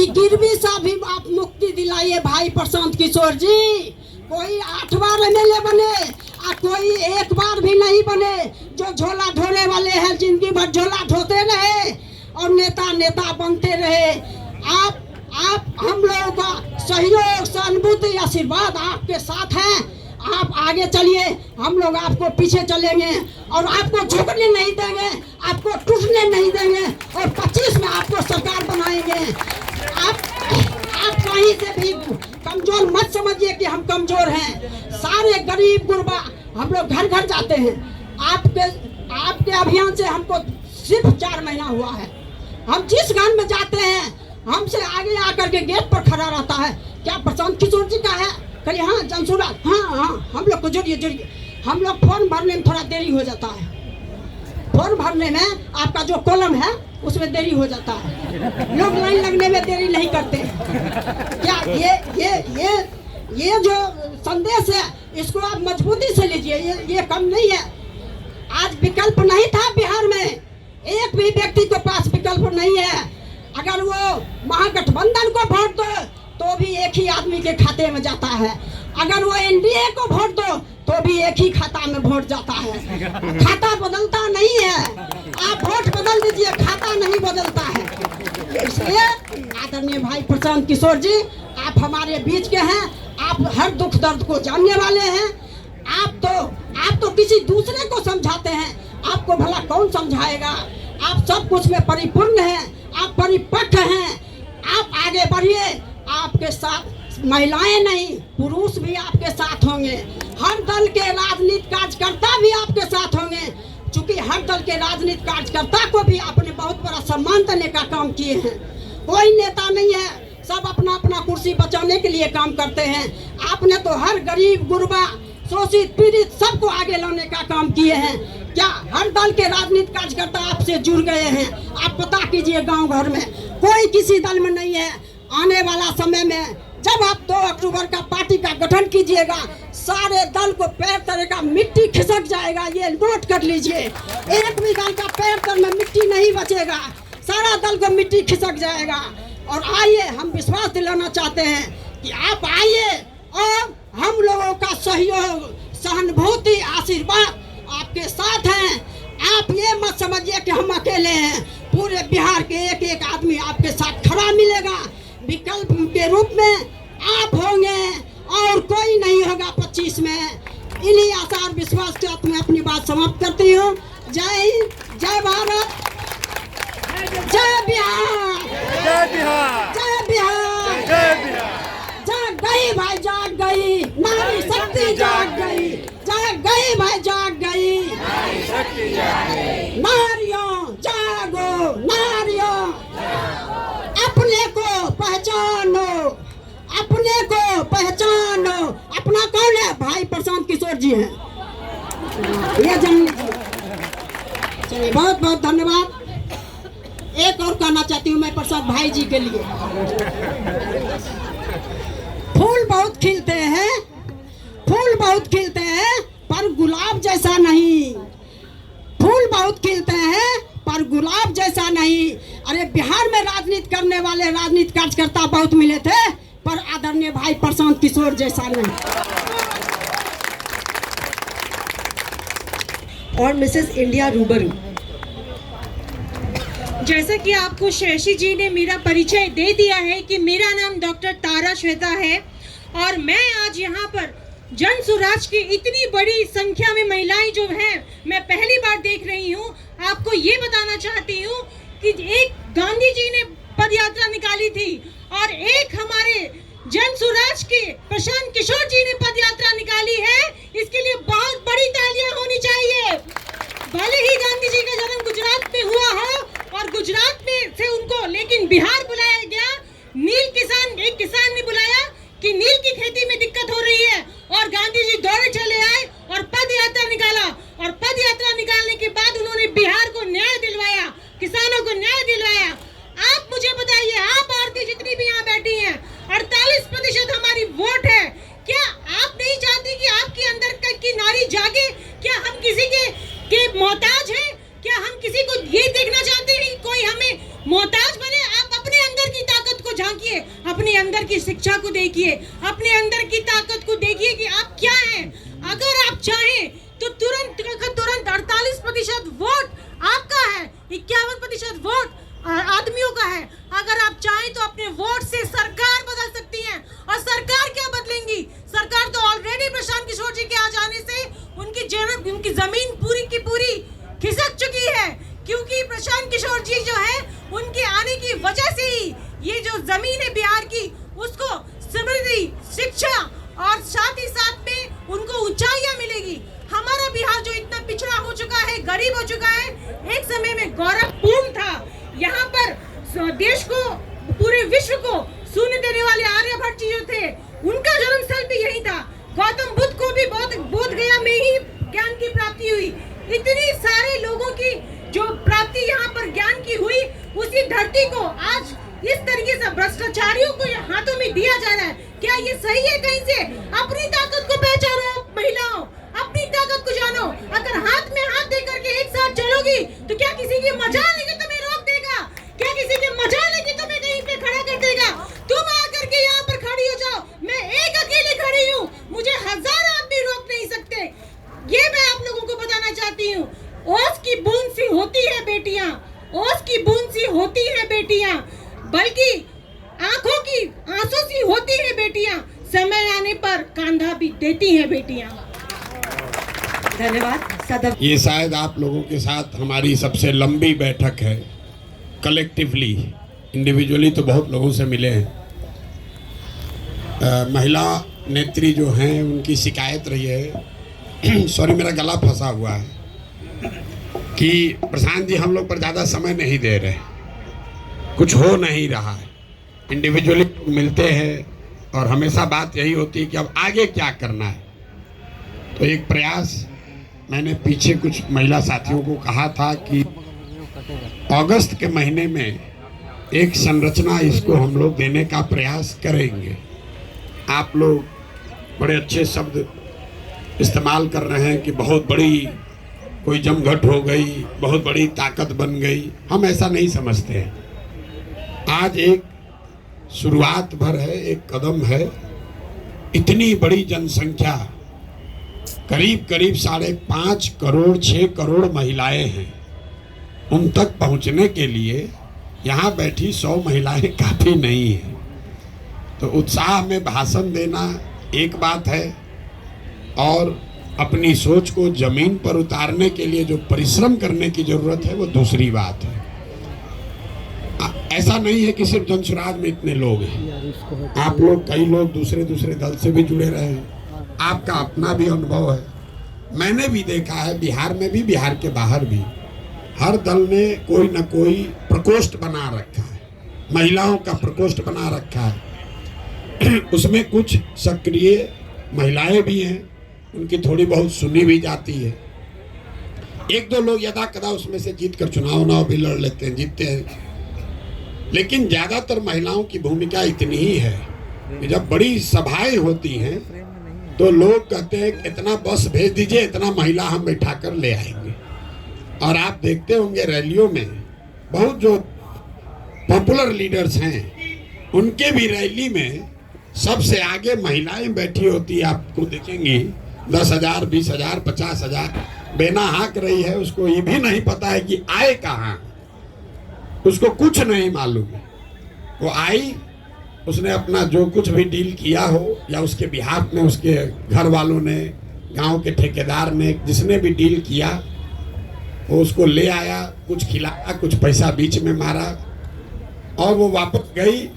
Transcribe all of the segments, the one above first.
कोई गिरवी सा भी आप मुक्ति दिलाइए भाई प्रशांत किशोर जी। कोई 8 बार एमएलए बने और कोई 1 बार भी नहीं बने। जो झोला ढोने वाले हैं जिंदगी भर झोला ढोते रहे और नेता नेता बनते रहे। आप हम लोगों का सहयोग सहानुभूति आशीर्वाद आपके साथ है। आप आगे चलिए, हम लोग आपको पीछे चलेंगे और आपको झुकने नहीं देंगे, आपको टूटने नहीं देंगे और 25 में आपको सरकार बनाएंगे। आप कहीं से भी कमजोर मत समझिए कि हम कमजोर हैं। सारे गरीब गुरबा हम लोग घर घर जाते हैं। आपके अभियान से हमको सिर्फ 4 महीना हुआ है। हम जिस गांव में जाते हैं हमसे आगे आकर के गेट पर खड़ा रहता है, क्या प्रशांत किशोर जी का है? कहिए हाँ जनसुराज, हाँ हम लोग को जोड़िए। हम लोग फॉर्म भरने में थोड़ा देरी हो जाता है। फॉर्म भरने में आपका जो कॉलम है उसमें देरी हो जाता है। लोग लाइन लगने में देरी नहीं करते। क्या ये जो संदेश है इसको आप मजबूती से लीजिए। ये कम नहीं है। आज विकल्प नहीं था बिहार में, एक भी व्यक्ति के पास विकल्प नहीं है। अगर वो महागठबंधन को वोट दो तो भी एक ही आदमी के खाते में जाता है। अगर वो एनडीए को वोट दो तो भी एक ही खाता में वोट जाता है। खाता बदलता नहीं है। आप वोट बदल दीजिए, खाता नहीं बदलता है। इसलिए आदरणीय भाई प्रशांत किशोर जी, आप हमारे बीच के हैं। आप हर दुख दर्द को जानने वाले हैं। आप तो किसी दूसरे को समझाते हैं, आपको भला कौन समझाएगा? आप सब कुछ में परिपूर्ण हैं, आप परिपक्व हैं। आप आगे बढ़िए। आपके साथ महिलाएं नहीं पुरुष भी आपके साथ होंगे। हर दल के राजनीतिक कार्यकर्ता भी आपके साथ होंगे। चूंकि हर दल के राजनीतिक कार्यकर्ता को भी आपने बहुत बड़ा सम्मान देने का काम किए हैं। कोई नेता नहीं है, सब अपना अपना कुर्सी बचाने के लिए काम करते हैं। आपने तो हर गरीब गुरबा शोषित पीड़ित सबको आगे लाने का काम किए हैं। क्या हर दल के राजनीतिक कार्यकर्ता आपसे जुड़ गए हैं? आप पता कीजिए गांव घर में कोई किसी दल में नहीं है। आने वाला समय में जब आप 2 अक्टूबर का पार्टी का गठन कीजिएगा, सारे दल को पैर तले का मिट्टी खिसक जाएगा। ये नोट कर लीजिए। एक भी दल का पैर तल में मिट्टी नहीं बचेगा, सारा दल को मिट्टी खिसक जाएगा। और आइए, हम विश्वास दिलाना चाहते हैं कि आप आइए और हम लोगों का सहयोग सहानुभूति आशीर्वाद आपके साथ हैं। आप ये मत समझिए कि हम अकेले हैं। पूरे बिहार के एक एक आदमी आपके साथ खड़ा मिलेगा। विकल्प के रूप में आप होंगे और कोई नहीं होगा 25 में। इन्हीं आशा और विश्वास के साथ मैं अपनी बात समाप्त करती हूँ। जय हिंद, जय भारत, जय बिहार, जय बिहार, जय बिहार, जय बिहार। जाग गई भाई, जाग गई नारी शक्ति, जाग गई, जाग गई भाई, जाग गई नारी शक्ति जाग गई। नारियों जागो, नारियों अपने को पहचानो, अपने को पहचानो। अपना कौन है? भाई प्रशांत किशोर जी हैं। ये जान लीजिए। चलिए, बहुत बहुत धन्यवाद। एक और कहना चाहती हूँ मैं प्रसाद भाई जी के लिए। फूल बहुत खिलते हैं, फूल बहुत खिलते हैं पर गुलाब जैसा नहीं। फूल बहुत खिलते हैं पर गुलाब जैसा नहीं। अरे बिहार में राजनीति करने वाले राजनीतिक कार्यकर्ता बहुत मिले थे पर आदरणीय भाई प्रशांत किशोर जैसा नहीं। और मिसेस इंडिया रूबरू, जैसा कि आपको शशि जी ने मेरा परिचय दे दिया है कि मेरा नाम डॉक्टर तारा श्वेता है और मैं आज यहाँ पर जन सुराज की इतनी बड़ी संख्या में महिलाएं जो हैं मैं पहली बार देख रही हूँ। आपको ये बताना चाहती हूँ कि एक गांधी जी ने पद यात्रा निकाली थी और एक हमारे जन सुराज के प्रशांत किशोर जी ने पद यात्रा निकाली है। इसके लिए बहुत बड़ी तालियां होनी चाहिए। भले ही गांधी जी का जन्म गुजरात में हुआ हो और गुजरात में से उनको लेकिन बिहार बुलाया गया। नील किसान, एक किसान ने बुलाया कि नील की खेती में दिक्कत हो रही है और गांधी जी दौड़े चले आए और पद यात्रा निकाला और पद यात्रा निकालने के बाद उन्होंने बिहार को न्याय दिलवाया, किसानों को न्याय दिलवाया। आप मुझे बताइए, आप औरतें जितनी भी यहाँ बैठी हैं, 48% हमारी वोट है। क्या आप नहीं चाहती कि आपके अंदर की नारी जागे? क्या हम किसी के मोहताज हैं? क्या हम किसी को ये देखना चाहते हैं कि कोई हमें मोहताज बने? आप अपने अंदर की ताकत को झांकिए। देखिए, अपने अंदर की शिक्षा को देखिए, अपने अंदर की ताकत को देखिए कि आप क्या हैं। अगर आप चाहें तो तुरंत 48% वोट आपका है, 51% वोट आदमियों का है। अगर आप चाहें तो अपने वोट से सरकार बदल सकती हैं। और सरकार क्या बदलेंगी? सरकार तो ऑलरेडी प्रशांत किशोर जी के आ जाने से उनकी जमीन पूरी की पूरी खिसक चुकी है, क्योंकि प्रशांत किशोर जी जो है उनके आने की वजह से ही ये जो जमीन है बिहार की, उसको समृद्धि, शिक्षा और साथ ही साथ में उनको ऊंचाइयां मिलेगी। हमारा बिहार जो इतना पिछड़ा हो चुका है, गरीब हो चुका है, एक समय में गौरवपूर्ण था। यहाँ पर देश को, पूरे विश्व को सुन देने वाले आर्यभट्ट जी जो थे, उनका जन्मस्थल भी यही था। गौतम बुद्ध को भी बोध गया में ही ज्ञान की प्राप्ति हुई। इतनी सारे लोगों की जो प्राप्ति यहाँ पर ज्ञान की हुई, उसी धरती को आज इस तरीके से भ्रष्टाचारियों को हाथों में दिया जा रहा है। क्या ये सही है? कहीं से अपनी ताकत को पहचानो महिलाओं, अपनी ताकत को जानो। अगर हाथ में हाथ दे करके एक साथ चलोगी तो क्या किसी की मजाल है कि तुम्हें रोक देगा? क्या किसी की मजाल है कि तुम्हें कहीं पे खड़ा कर देगा? तुम आकर के यहाँ पर खड़ी हो जाओ, मैं एक अकेली खड़ी हूँ, मुझे 1000 आदमी रोक नहीं सकते। ये मैं आप लोगों को बताना चाहती हूँ। ओस की बूंद सी होती है बेटियां, ओस की बूंद सी होती है बेटियां, बल्कि आंखों की आंसू सी होती है बेटियां, समय आने पर कांधा भी देती है बेटियां। धन्यवाद सदन। ये शायद आप लोगों के साथ हमारी सबसे लंबी बैठक है कलेक्टिवली। इंडिविजुअली तो बहुत लोगों से मिले हैं। महिला नेत्री जो हैं उनकी शिकायत रही है सॉरी मेरा गला फंसा हुआ है कि प्रशांत जी हम लोग पर ज़्यादा समय नहीं दे रहे, कुछ हो नहीं रहा है। इंडिविजुअली मिलते हैं और हमेशा बात यही होती है कि अब आगे क्या करना है। तो एक प्रयास मैंने पीछे कुछ महिला साथियों को कहा था कि अगस्त के महीने में एक संरचना इसको हम लोग देने का प्रयास करेंगे। आप लोग बड़े अच्छे शब्द इस्तेमाल कर रहे हैं कि बहुत बड़ी कोई जमघट हो गई, बहुत बड़ी ताकत बन गई। हम ऐसा नहीं समझते हैं। आज एक शुरुआत भर है, एक कदम है। इतनी बड़ी जनसंख्या, करीब करीब 5.5 करोड़ 6 करोड़ महिलाएं हैं। उन तक पहुंचने के लिए यहाँ बैठी 100 महिलाएं काफ़ी नहीं हैं। तो उत्साह में भाषण देना एक बात है, और अपनी सोच को जमीन पर उतारने के लिए जो परिश्रम करने की जरूरत है वो दूसरी बात है। ऐसा नहीं है कि सिर्फ जनसुराज में इतने लोग हैं। आप लोग, कई लोग दूसरे दल से भी जुड़े रहे हैं। आपका अपना भी अनुभव है। मैंने भी देखा है, बिहार में भी, बिहार के बाहर भी, हर दल ने कोई न कोई प्रकोष्ठ बना रखा है, महिलाओं का प्रकोष्ठ बना रखा है। उसमें कुछ सक्रिय महिलाएं भी हैं, उनकी थोड़ी बहुत सुनी भी जाती है। 1-2 लोग यदा कदा उसमें से जीत कर चुनाव भी लड़ लेते हैं, जीतते हैं। लेकिन ज़्यादातर महिलाओं की भूमिका इतनी ही है कि जब बड़ी सभाएं होती हैं तो लोग कहते हैं इतना बस भेज दीजिए, इतना महिला हम बैठा कर ले आएंगे। और आप देखते होंगे रैलियों में बहुत जो पॉपुलर लीडर्स हैं, उनके भी रैली में सबसे आगे महिलाएं बैठी होती है। आपको देखेंगी 10,000, 20,000, 50,000 बेना हाँक रही है। उसको ये भी नहीं पता है कि आए कहाँ, उसको कुछ नहीं मालूम है। वो आई, उसने अपना जो कुछ भी डील किया हो, या उसके बिहाफ में उसके घर वालों ने, गांव के ठेकेदार ने, जिसने भी डील किया, वो उसको ले आया, कुछ खिलाया, कुछ पैसा बीच में मारा और वो वापस गई।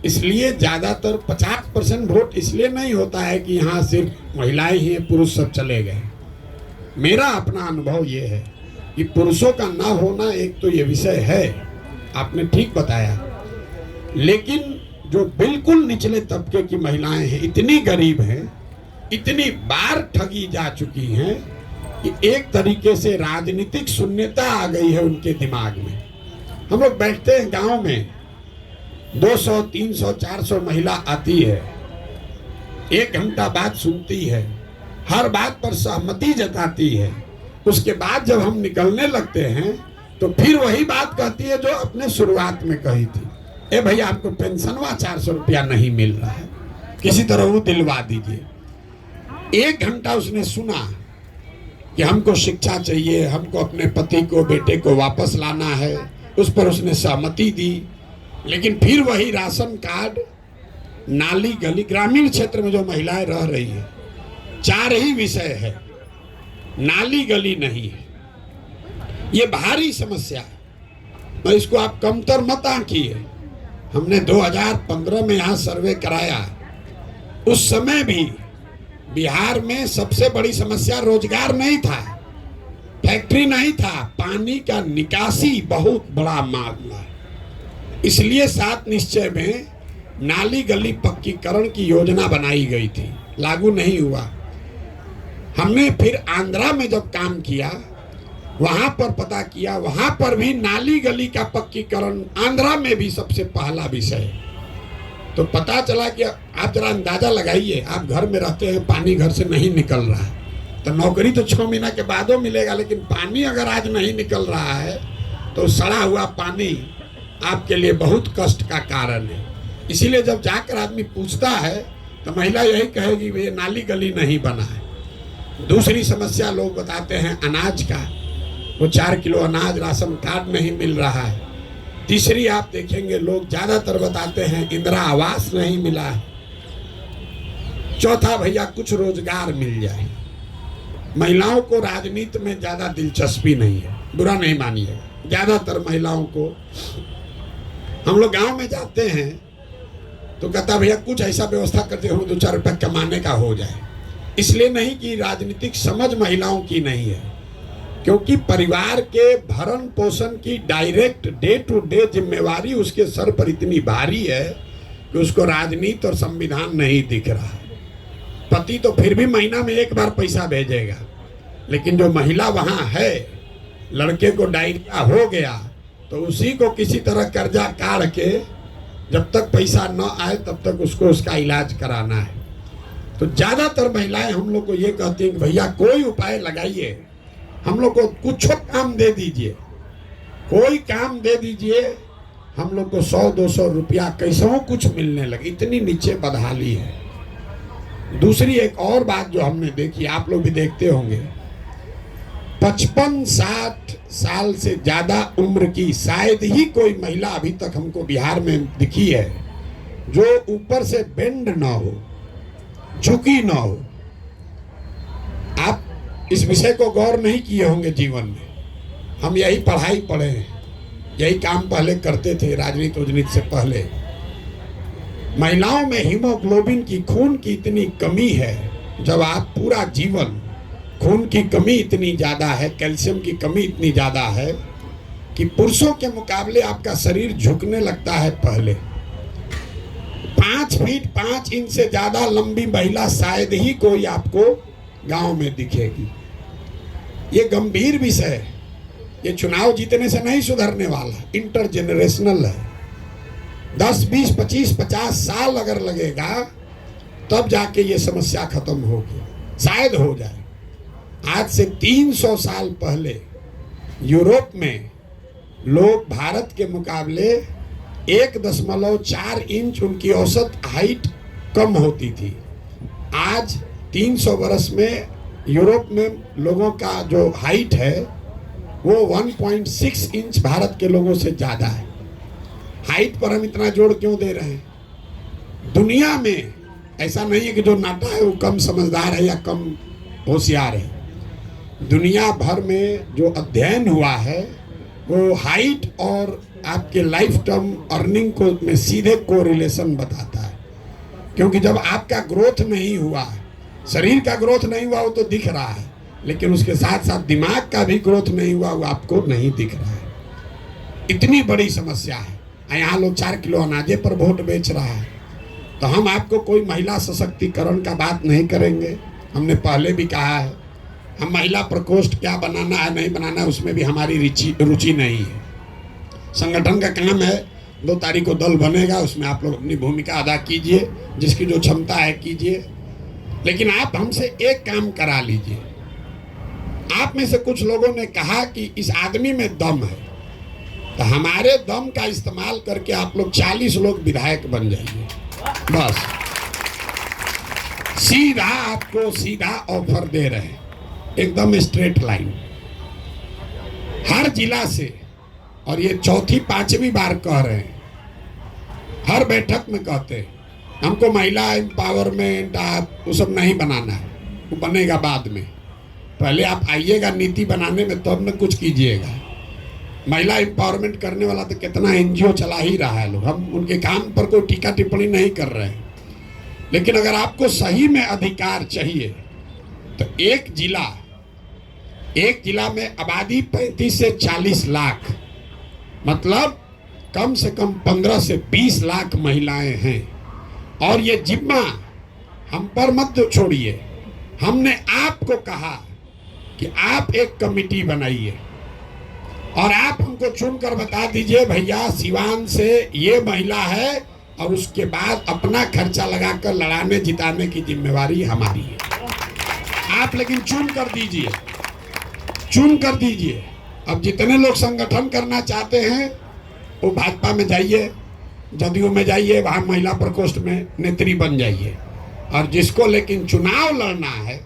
इसलिए ज़्यादातर 50% वोट इसलिए नहीं होता है कि यहाँ सिर्फ महिलाएं ही हैं, पुरुष सब चले गए। मेरा अपना अनुभव ये है कि पुरुषों का ना होना एक तो ये विषय है, आपने ठीक बताया, लेकिन जो बिल्कुल निचले तबके की महिलाएं हैं, इतनी गरीब हैं, इतनी बार ठगी जा चुकी हैं कि एक तरीके से राजनीतिक शून्यता आ गई है उनके दिमाग में। हम लोग बैठते हैं गांव में, 200, 300, 400 महिला आती है, 1 घंटा बात सुनती है, हर बात पर सहमति जताती है। उसके बाद जब हम निकलने लगते हैं तो फिर वही बात कहती है जो अपने शुरुआत में कही थी। ए भैया आपको पेंशनवा 400 रुपया नहीं मिल रहा है, किसी तरह वो दिलवा दीजिए। 1 घंटा उसने सुना कि हमको शिक्षा चाहिए, हमको अपने पति को बेटे को वापस लाना है, उस पर उसने सहमति दी। लेकिन फिर वही राशन कार्ड, नाली गली, ग्रामीण क्षेत्र में जो महिलाएं रह रही है 4 ही विषय है, नाली गली नहीं है। ये भारी समस्या है, मैं इसको आप कमतर मत आंकिए। हमने 2015 में यहाँ सर्वे कराया, उस समय भी बिहार में सबसे बड़ी समस्या रोजगार नहीं था, फैक्ट्री नहीं था, पानी का निकासी बहुत बड़ा मामला है। इसलिए 7 निश्चय में नाली गली पक्कीकरण की योजना बनाई गई थी, लागू नहीं हुआ। हमने फिर आंध्रा में जब काम किया, वहां पर पता किया, वहां पर भी नाली गली का पक्कीकरण आंध्रा में भी सबसे पहला विषय। तो पता चला कि आप जरा अंदाजा लगाइए, आप घर में रहते हैं, पानी घर से नहीं निकल रहा है, तो नौकरी तो 6 महीना के बाद मिलेगा, लेकिन पानी अगर आज नहीं निकल रहा है तो सड़ा हुआ पानी आपके लिए बहुत कष्ट का कारण है। इसीलिए जब जाकर आदमी पूछता है तो महिला यही कहेगी ये नाली गली नहीं बना है। दूसरी समस्या लोग बताते हैं अनाज का, वो 4 किलो अनाज राशन कार्ड नहीं मिल रहा है। तीसरी आप देखेंगे लोग ज्यादातर बताते हैं इंदिरा आवास नहीं मिला है। चौथा भैया कुछ रोजगार मिल जाए। महिलाओं को राजनीति में ज्यादा दिलचस्पी नहीं है, बुरा नहीं मानिएगा। ज्यादातर महिलाओं को, हम लोग गांव में जाते हैं तो कहता भैया कुछ ऐसा व्यवस्था करते हो 2-4 रुपये कमाने का हो जाए। इसलिए नहीं कि राजनीतिक समझ महिलाओं की नहीं है, क्योंकि परिवार के भरण पोषण की डायरेक्ट डे टू डे जिम्मेवारी उसके सर पर इतनी भारी है कि उसको राजनीति और संविधान नहीं दिख रहा है। पति तो फिर भी महीना में 1 बार पैसा भेजेगा, लेकिन जो महिला वहां है, लड़के को डायरिया हो गया तो उसी को किसी तरह कर्जा काढ़ के जब तक पैसा न आए तब तक उसको उसका इलाज कराना है। तो ज्यादातर महिलाएं हम लोग को ये कहती हैं कि भैया कोई उपाय लगाइए, हम लोग को कुछ काम दे दीजिए, कोई काम दे दीजिए, हम लोग को 100-200 रुपया कैसे कुछ मिलने लगे। इतनी नीचे बदहाली है। दूसरी एक और बात जो हमने देखी, आप लोग भी देखते होंगे, 55-60 साल से ज्यादा उम्र की शायद ही कोई महिला अभी तक हमको बिहार में दिखी है जो ऊपर से बेंड ना हो, झुकी ना हो। आप इस विषय को गौर नहीं किए होंगे जीवन में। हम यही पढ़ाई पढ़े हैं, यही काम पहले करते थे राजनीति उजनीति से पहले। महिलाओं में हीमोग्लोबिन की, खून की इतनी कमी है, जब आप पूरा जीवन खून की कमी इतनी ज्यादा है, कैल्शियम की कमी इतनी ज्यादा है कि पुरुषों के मुकाबले आपका शरीर झुकने लगता है। पहले 5 फीट 5 इंच से ज्यादा लंबी महिला शायद ही कोई आपको गांव में दिखेगी। ये गंभीर विषय है, ये चुनाव जीतने से नहीं सुधरने वाला, इंटरजेनरेशनल है। 10, 20, 25, 50 साल अगर लगेगा तब जाके ये समस्या खत्म होगी, शायद हो जाए। आज से 300 साल पहले यूरोप में लोग भारत के मुकाबले 1.4 इंच उनकी औसत हाइट कम होती थी। आज 300 वर्ष में यूरोप में लोगों का जो हाइट है वो 1.6 इंच भारत के लोगों से ज़्यादा है। हाइट पर हम इतना जोर क्यों दे रहे हैं? दुनिया में ऐसा नहीं है कि जो नाटा है वो कम समझदार है या कम होशियार है। दुनिया भर में जो अध्ययन हुआ है वो हाइट और आपके लाइफ टर्म अर्निंग को में सीधे कोरिलेशन बताता है। क्योंकि जब आपका ग्रोथ नहीं हुआ, शरीर का ग्रोथ नहीं हुआ, वो तो दिख रहा है, लेकिन उसके साथ साथ दिमाग का भी ग्रोथ नहीं हुआ, वो आपको नहीं दिख रहा है। इतनी बड़ी समस्या है। यहाँ लोग 4 किलो अनाजे पर वोट बेच रहा है। तो हम आपको कोई महिला सशक्तिकरण का बात नहीं करेंगे। हमने पहले भी कहा है, हम महिला प्रकोष्ठ क्या बनाना है नहीं बनाना है उसमें भी हमारी रुचि नहीं है। संगठन का काम है, 2 तारीख को दल बनेगा, उसमें आप लोग अपनी भूमिका अदा कीजिए, जिसकी जो क्षमता है कीजिए। लेकिन आप हमसे एक काम करा लीजिए। आप में से कुछ लोगों ने कहा कि इस आदमी में दम है, तो हमारे दम का इस्तेमाल करके आप लोग 40 लोग विधायक बन जाइए, बस। सीधा आपको सीधा ऑफर दे रहे हैं, एकदम स्ट्रेट लाइन हर जिला से। और ये चौथी पांचवी बार कह रहे हैं, हर बैठक में कहते हैं हमको महिला एम्पावरमेंट, आप वो सब नहीं बनाना है, वो बनेगा बाद में। पहले आप आइएगा नीति बनाने में, तब में कुछ कीजिएगा। महिला एम्पावरमेंट करने वाला तो कितना एनजीओ चला ही रहा है लोग, हम उनके काम पर कोई टीका टिप्पणी नहीं कर रहे हैं। लेकिन अगर आपको सही में अधिकार चाहिए तो एक जिला में आबादी 35 से 40 लाख, मतलब कम से कम 15 से 20 लाख महिलाएं हैं। और ये जिम्मा हम पर मत छोड़िए। हमने आपको कहा कि आप एक कमेटी बनाइए और आप हमको चुनकर बता दीजिए भैया सिवान से ये महिला है, और उसके बाद अपना खर्चा लगाकर लड़ाने जिताने की जिम्मेवारी हमारी है। आप लेकिन चुन कर दीजिए। अब जितने लोग संगठन करना चाहते हैं वो भाजपा में जाइए, जदयू में जाइए, वहाँ महिला प्रकोष्ठ में नेत्री बन जाइए। और जिसको लेकिन चुनाव लड़ना है,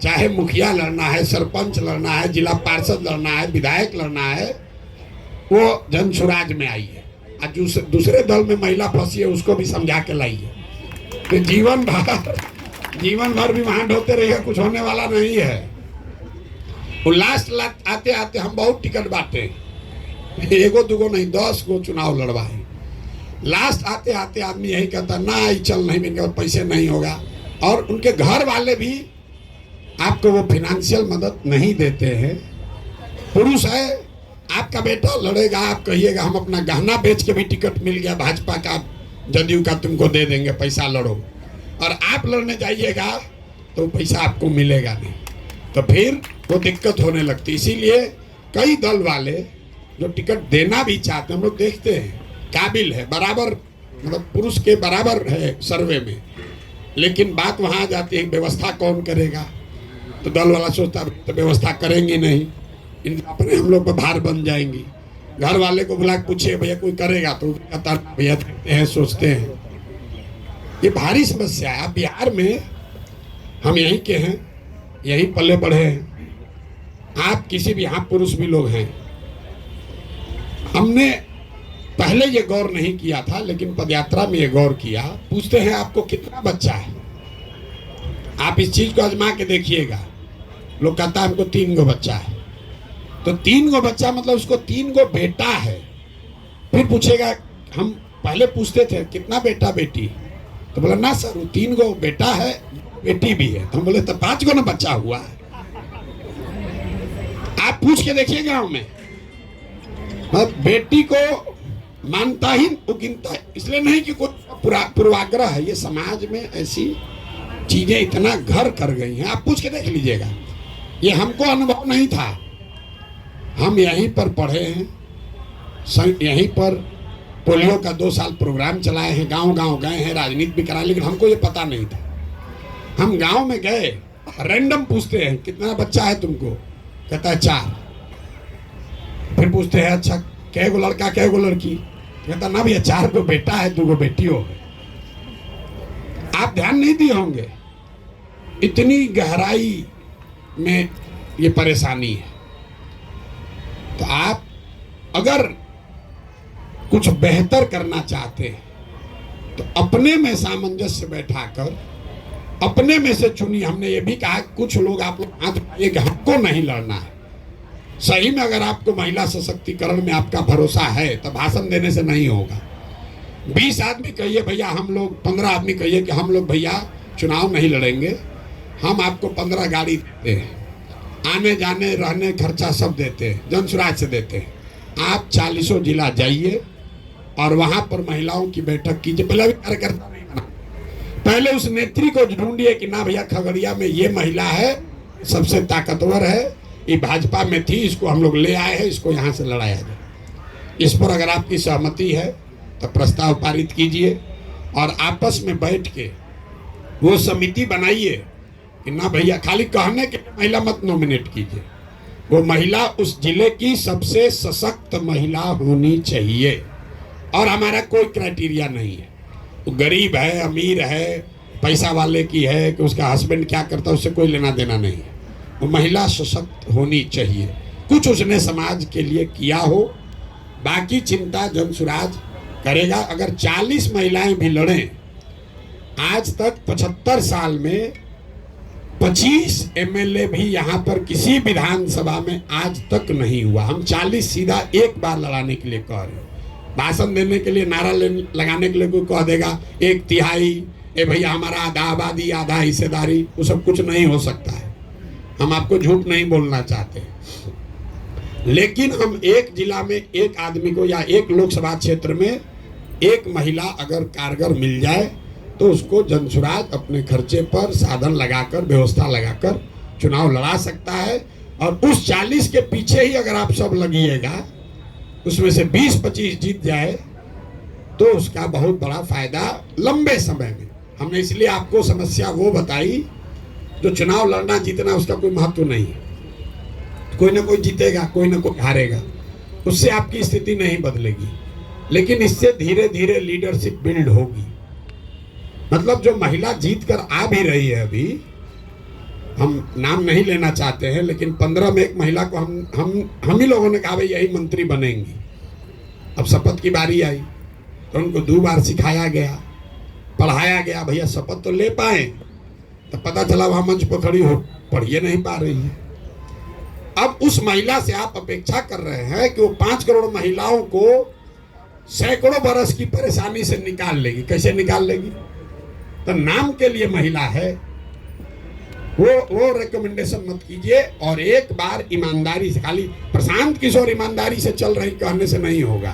चाहे मुखिया लड़ना है, सरपंच लड़ना है, जिला पार्षद लड़ना है, विधायक लड़ना है, वो जन स्वराज में आइए। और दूसरे दल में महिला फंसी है उसको भी समझा के लाइए। तो जीवन भर भी वहाँ ढोते रहिए, कुछ होने वाला नहीं है। वो लास्ट आते आते हम बहुत टिकट बांटे, एगो दूगो नहीं 10 गो चुनाव लड़वाए। लास्ट आते आते आदमी यही कहता ना चल नहीं, इनके पास पैसे नहीं होगा। और उनके घर वाले भी आपको वो फिनेंशियल मदद नहीं देते हैं। पुरुष है, आपका बेटा लड़ेगा, आप कहिएगा हम अपना गहना बेच के भी टिकट मिल गया भाजपा का, जदयू का, तुमको दे देंगे, पैसा लड़ो। और आप लड़ने जाइएगा तो पैसा आपको मिलेगा नहीं, तो फिर वो दिक्कत होने लगती। इसीलिए कई दल वाले जो टिकट देना भी चाहते हैं, हम लोग देखते हैं काबिल है, बराबर, मतलब पुरुष के बराबर है सर्वे में, लेकिन बात वहाँ आ जाती है व्यवस्था कौन करेगा। तो दल वाला सोचता तो व्यवस्था करेंगे नहीं, इन अपने हम लोग पर भार बन जाएंगी। घर वाले को बुला के पूछे भैया कोई करेगा, तो कहता भैया देखते हैं, सोचते हैं। ये भारी समस्या है। बिहार में हम यहीं के हैं, यहीं पले बढ़े हैं। आप किसी भी, यहाँ पुरुष भी लोग हैं। हमने पहले ये गौर नहीं किया था, लेकिन पदयात्रा में ये गौर किया। पूछते हैं आपको कितना बच्चा है, आप इस चीज को आजमा के देखिएगा। लोग कहता है हमको 3 गो बच्चा है, तो 3 गो बच्चा मतलब उसको 3 गो बेटा है। फिर पूछेगा, हम पहले पूछते थे कितना बेटा बेटी, तो बोला ना सर वो 3 गो बेटा है, बेटी भी है। तो हम बोले तो 5 गो ना बच्चा हुआ है। आप पूछ के देखिए गांव में, बेटी को मानता ही वो गिनता है, इसलिए नहीं कि कोई पूर्वाग्रह है। ये समाज में ऐसी चीजें इतना घर कर गई हैं, आप पूछ के देख लीजिएगा। ये हमको अनुभव नहीं था, हम यहीं पर पढ़े हैं, यहीं पर पोलियो का 2 साल प्रोग्राम चलाए हैं, गांव-गांव गए हैं, राजनीति भी कराए, लेकिन हमको ये पता नहीं था। हम गांव में गए, रैंडम पूछते हैं कितना बच्चा है तुमको, कहता है 4। फिर पूछते हैं अच्छा कै गो लड़का कै गो लड़की, कहता ना भैया 4 गो बेटा है, 2 गो बेटियों है। आप ध्यान नहीं दिए होंगे, इतनी गहराई में ये परेशानी है। तो आप अगर कुछ बेहतर करना चाहते हैं तो अपने में सामंजस्य बैठाकर अपने में से चुनिए। हमने ये भी कहा कुछ लोग, आप लोग हाथ उठाइए कि हमको नहीं लड़ना है। सही में अगर आपको महिला सशक्तिकरण में आपका भरोसा है तो भाषण देने से नहीं होगा। 20 आदमी कहिए भैया हम लोग, 15 आदमी कहिए कि हम लोग भैया चुनाव नहीं लड़ेंगे, हम आपको 15 गाड़ी देते हैं, आने जाने रहने खर्चा सब देते हैं, जन स्वराज से देते हैं। आप 40 जिला जाइए और वहाँ पर महिलाओं की बैठक कीजिए। पहले भी कार्यकर्ता नहीं बना, पहले उस नेत्री को ढूंढिए कि ना भैया खगड़िया में ये महिला है, सबसे ताकतवर है, ये भाजपा में थी, इसको हम लोग ले आए हैं, इसको यहाँ से लड़ाया जाए। इस पर अगर आपकी सहमति है तो प्रस्ताव पारित कीजिए और आपस में बैठ के वो समिति बनाइए कि ना भैया खाली कहने के महिला मत नॉमिनेट कीजिए। वो महिला उस जिले की सबसे सशक्त महिला होनी चाहिए। और हमारा कोई क्राइटेरिया नहीं है, वो गरीब है, अमीर है, पैसा वाले की है, कि उसका हस्बैंड क्या करता है, उससे कोई लेना देना नहीं है। वो महिला सशक्त होनी चाहिए, कुछ उसने समाज के लिए किया हो, बाकी चिंता जनसुराज करेगा। अगर 40 महिलाएं भी लड़ें, आज तक 75 साल में 25 एमएलए भी यहाँ पर किसी विधानसभा में आज तक नहीं हुआ। हम 40 सीधा एक बार लड़ाने के लिए कह रहे हैं। भाषण देने के लिए, नारा लगाने के लिए कोई कह देगा 1/3, ए भैया हमारा आधा आबादी, आधा हिस्सेदारी, वो सब कुछ नहीं हो सकता है। हम आपको झूठ नहीं बोलना चाहते, लेकिन हम एक जिला में एक आदमी को या एक लोकसभा क्षेत्र में एक महिला अगर कारगर मिल जाए तो उसको जनसुराज अपने खर्चे पर साधन लगाकर, व्यवस्था लगाकर चुनाव लड़ा सकता है। और उस 40 के पीछे ही अगर आप सब लगिएगा, उसमें से 20-25 जीत जाए तो उसका बहुत बड़ा फायदा लंबे समय में। हमने इसलिए आपको समस्या वो बताई, जो चुनाव लड़ना जीतना उसका कोई महत्व नहीं है। कोई ना कोई जीतेगा, कोई ना कोई हारेगा, उससे आपकी स्थिति नहीं बदलेगी, लेकिन इससे धीरे धीरे लीडरशिप बिल्ड होगी। मतलब जो महिला जीत कर आ भी रही है, अभी हम नाम नहीं लेना चाहते हैं, लेकिन 15 में एक महिला को हम ही लोगों ने कहा भाई यही मंत्री बनेंगी। अब शपथ की बारी आई तो उनको 2 बार सिखाया गया, पढ़ाया गया, भैया शपथ तो ले पाए। तो पता चला वहां मंच पर खड़ी हो पढ़िए नहीं पा रही है। अब उस महिला से आप अपेक्षा कर रहे हैं कि वो 5 करोड़ महिलाओं को सैकड़ों बरस की परेशानी से निकाल लेगी। कैसे निकाल लेगी? तो नाम के लिए महिला है, वो रिकमेंडेशन मत कीजिए। और एक बार ईमानदारी से, खाली प्रशांत किशोर ईमानदारी से चल रही कहने से नहीं होगा,